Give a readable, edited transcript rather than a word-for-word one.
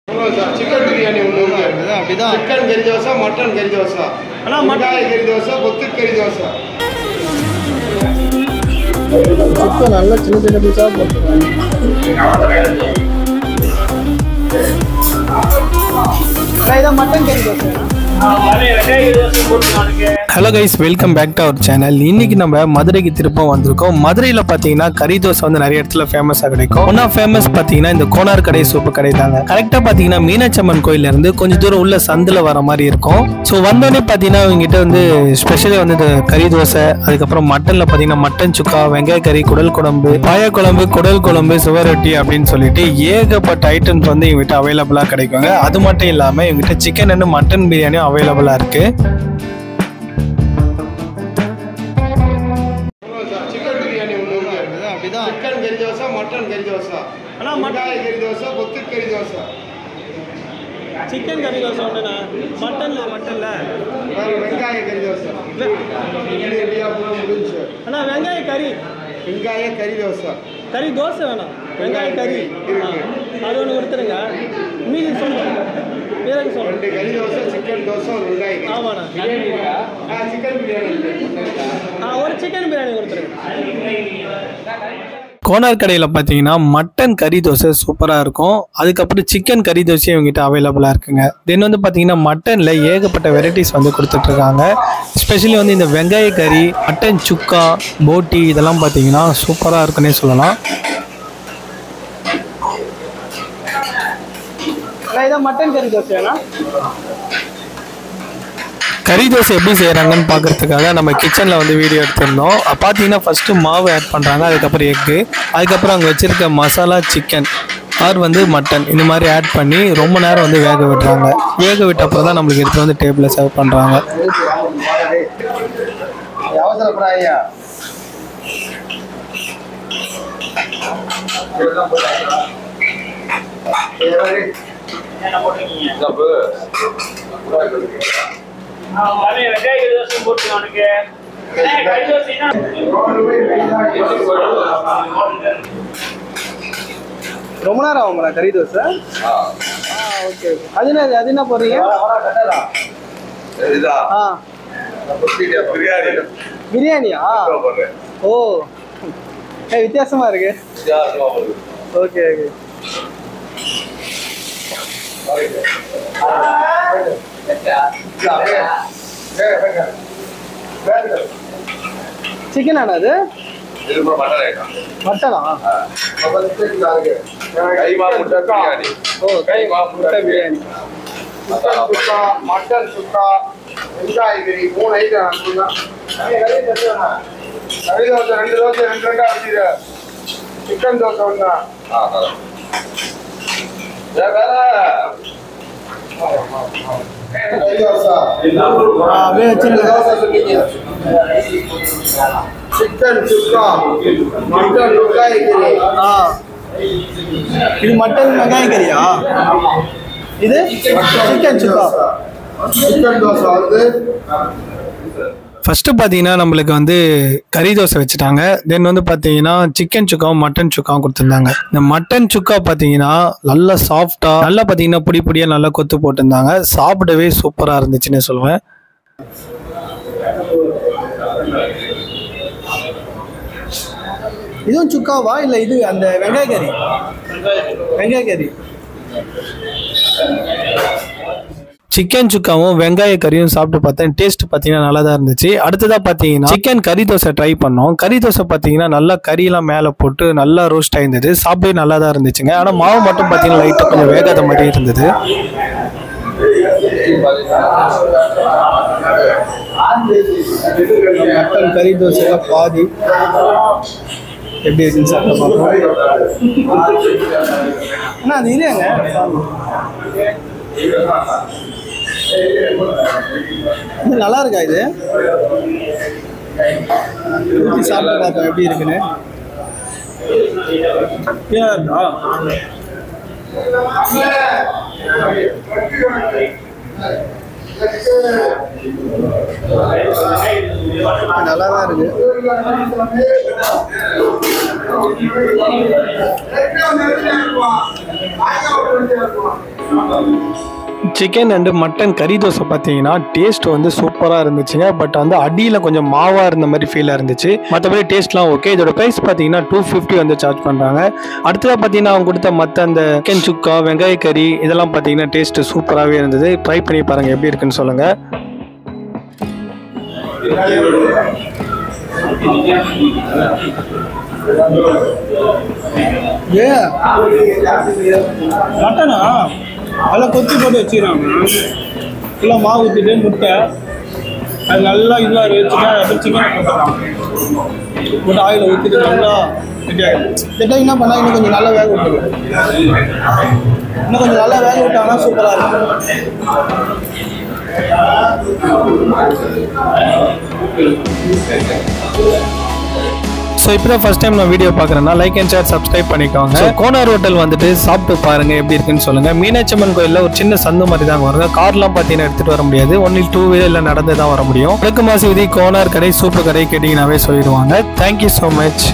Chicken biryani ஒன்று அப்படிதான். Chicken கறி தோசை, மட்டன் கறி தோசை, வெங்காய கறி தோசை, கொத்து கறி தோசை. சிக்கன் நல்லா சின்ன சின்ன பீஸாக போட்டுருக்காங்க. மட்டன் கறி dosa. Hello guys, welcome back to our channel. இன்னைக்கு நம்ம மதுரைக்கு திருப்பம் வந்திருக்கோம். மதுரையில் பார்த்தீங்கன்னா கறி தோசை வந்து நிறைய இடத்துல ஃபேமஸாக கிடைக்கும். ஒன் ஆஃப் ஃபேமஸ் பார்த்தீங்கன்னா இந்த கோனார் கடை சூப்பு கடை தாங்க. கரெக்டாக பார்த்தீங்கன்னா மீனாட்சம்மன் கோயிலேருந்து கொஞ்சம் தூரம் உள்ள சந்தில் வர மாதிரி இருக்கும். ஸோ வந்தோடனே பார்த்தீங்கன்னா இவங்ககிட்ட வந்து ஸ்பெஷலாக வந்து இந்த கறி தோசை, அதுக்கப்புறம் மட்டனில் பார்த்தீங்கன்னா மட்டன் சுக்கா, வெங்காய கறி, குடல் குழம்பு, பாய குழம்பு, குடல் குழம்பு, சுவரொட்டி அப்படின்னு சொல்லிட்டு ஏகப்பட்ட ஐட்டம்ஸ் வந்து இவங்ககிட்ட அவைலபிளாக கிடைக்குங்க. அது மட்டும் இல்லாமல் இவங்ககிட்ட சிக்கன் அண்ட் மட்டன் பிரியாணியும் அவைலபிளாக இருக்கு. சிக்கன் கறி தோசை, மட்டன் கறி தோசை, வெங்காய கறி தோசை, கொத்து கறி தோசை. சிக்கன் கறி தோசை ஒன்றுண்ணா, மட்டன்ல வெங்காய கறி தோசை முடிஞ்சு. அண்ணா வெங்காய கறி தோசை, கறி தோசை வேணாம், வெங்காய கறி அது ஒன்று கொடுத்துருங்க. மீதி சொல்லுங்க, பேருக்கு சொல்லுங்க. 2 கறி தோசை, சிக்கன் தோசை, ஒரு வெங்காய கறி. ஆமாண்ணா, சிக்கன் பிரியாணி ஒரு சிக்கன் பிரியாணி கொடுத்துருங்க. கோனார் கடையில் பார்த்தீங்கன்னா மட்டன் கறி தோசை சூப்பராக இருக்கும். அதுக்கப்புறம் சிக்கன் கறி தோசை இவங்ககிட்ட அவைலபிளாக இருக்குங்க. தென் வந்து பார்த்தீங்கன்னா மட்டனில் ஏகப்பட்ட வெரைட்டிஸ் வந்து கொடுத்துட்ருக்காங்க. ஸ்பெஷலி வந்து இந்த வெங்காய கறி, மட்டன் சுக்கா, போட்டி இதெல்லாம் பார்த்தீங்கன்னா சூப்பராக இருக்குன்னே சொல்லலாம். இதான் மட்டன் கறி தோசை வேணா. கறி தோசை எப்படி செய்கிறாங்கன்னு பார்க்குறதுக்காக நம்ம கிச்சனில் வந்து வீடியோ எடுத்திருந்தோம். பார்த்தீங்கன்னா ஃபஸ்ட்டு மாவு ஆட் பண்ணுறாங்க, அதுக்கப்புறம் எக்கு, அதுக்கப்புறம் அங்கே வச்சுருக்க மசாலா சிக்கன் ஆர் வந்து மட்டன் இந்த மாதிரி ஆட் பண்ணி ரொம்ப நேரம் வந்து வேக விடுறாங்க. வேக விட்ட அப்புறம் தான் நம்மளுக்கு எடுத்து வந்து டேபிளில் சர்வ் பண்ணுறாங்க. ரொம்ப நேரம் ஆகுங்களா கறி தோசை? ஓகே. அது என்ன போடுறீங்க? பிரியாணியா? ஓ, வித்தியாசமா இருக்கு. Okay okay. சிக்கன் ஆனா அது மட்டனா? பிரியாணி, மட்டன் சுக்கா, வெங்காய கறி, 3 ஐட்டம். கறி தோசை 2 தோசை 2 வச்சுரு. சிக்கன் தோசை ஒண்ணா. சிக்கன் சுக்கா, மட்டன் வெங்காய கறி. இது மட்டன் வெங்காய கறியா? இது சிக்கன் சுக்கா, சிக்கன் தோசை வந்து. ஃபஸ்ட்டு பார்த்தீங்கன்னா நம்மளுக்கு வந்து கறி தோசை வச்சுட்டாங்க. தென் வந்து பார்த்தீங்கன்னா சிக்கன் சுக்காவும் மட்டன் சுக்காவும் கொடுத்துருந்தாங்க. இந்த மட்டன் சுக்கா பார்த்தீங்கன்னா நல்லா சாஃப்டாக, நல்லா பார்த்தீங்கன்னா பொடி பொடியாக நல்லா கொத்து போட்டிருந்தாங்க. சாப்பிடவே சூப்பராக இருந்துச்சுன்னு சொல்லுவேன். இதுவும் சுக்காவா இல்லை இது அந்த வெங்காய கறி? வெங்காய கறி. சிக்கன் சுக்காவும் வெங்காய கறியும் சாப்பிட்டு பார்த்தேன். டேஸ்ட் பார்த்தீங்கன்னா நல்லா தான் இருந்துச்சு. அடுத்ததாக பார்த்தீங்கன்னா சிக்கன் கறி தோசை ட்ரை பண்ணோம். கறி தோசை பார்த்தீங்கன்னா நல்லா கறியெல்லாம் மேலே போட்டு நல்லா ரோஸ்ட் ஆயிருந்தது. சாப்பிடவே நல்லா தான் இருந்துச்சுங்க. ஆனால் மாவு மட்டும் பார்த்தீங்கன்னா லைட்டாக கொஞ்சம் வேகாத மாதிரி இருந்தது. மட்டன் கறி தோசைலாம் பாதி எப்படி இருக்குன்னு சாப்பிட பார்ப்போம். அண்ணா அது இல்லையாங்க, இது நல்லா இருக்கா? இது ஊற்றி சாப்பிட பார்ப்போம் எப்படி இருக்குன்னு. நல்லா தான் இருக்கு. சிக்கன் அண்டு மட்டன் கறி தோசை பார்த்தீங்கன்னா டேஸ்ட் வந்து சூப்பராக இருந்துச்சுங்க. பட் வந்து அடியில் கொஞ்சம் மாவாக இருந்த மாதிரி ஃபீலாக இருந்துச்சு. மற்றபடி டேஸ்ட்லாம் ஓகே. இதோட ப்ரைஸ் பார்த்தீங்கன்னா 250 வந்து சார்ஜ் பண்ணுறாங்க. அடுத்ததாக பார்த்தீங்கன்னா அவங்க கொடுத்த மற்ற அந்த சிக்கன் சுக்கா, வெங்காய கறி இதெல்லாம் பார்த்தீங்கன்னா டேஸ்ட்டு சூப்பராகவே இருந்தது. ட்ரை பண்ணி பாருங்கள் எப்படி இருக்குன்னு சொல்லுங்கள். மட்டனா அதெல்லாம் கொத்தி போட்டு வச்சுக்கிறாங்க. இல்லை மாவு ஊற்றிட்டு முட்டை அது நல்லா இதாக வச்சுட்டா அப்புறம் சிக்கனை போட்டுறாங்க. போட்டு ஆயில் ஊற்றிட்டு நல்லா ரெடி ஆகிடும். ரெடி என்ன பண்ணால் இன்னும் கொஞ்சம் நல்லா வேக விட்டுருங்க. இன்னும் கொஞ்சம் நல்லா வேக விட்டாங்கன்னா சூப்பராக இருக்கும். ஸோ இப்போ தான் ஃபஸ்ட் டைம் நான் வீடியோ பார்க்குறேன்னா லைக் அண்ட் ஷேர் சப்ஸ்கிரைப் பண்ணிக்கோங்க. ஸோ கோனார் ஹோட்டல் வந்துட்டு சாப்பிட்டு பாருங்கள் எப்படி இருக்குன்னு சொல்லுங்கள். மீனாட்சி அம்மன் கோயிலில் ஒரு சின்ன சந்து மாதிரி தான் வருங்க. கார்லாம் பார்த்தீங்கன்னா எடுத்துகிட்டு வர முடியாது. ஒன்லி 2 வீலரில் நடந்து தான் வர முடியும். வடக்கு மாசி வீதி கோனார் கடை சூப்பு கடை கேட்டிங்கன்னாவே சொல்லிடுவாங்க. Thank you so much.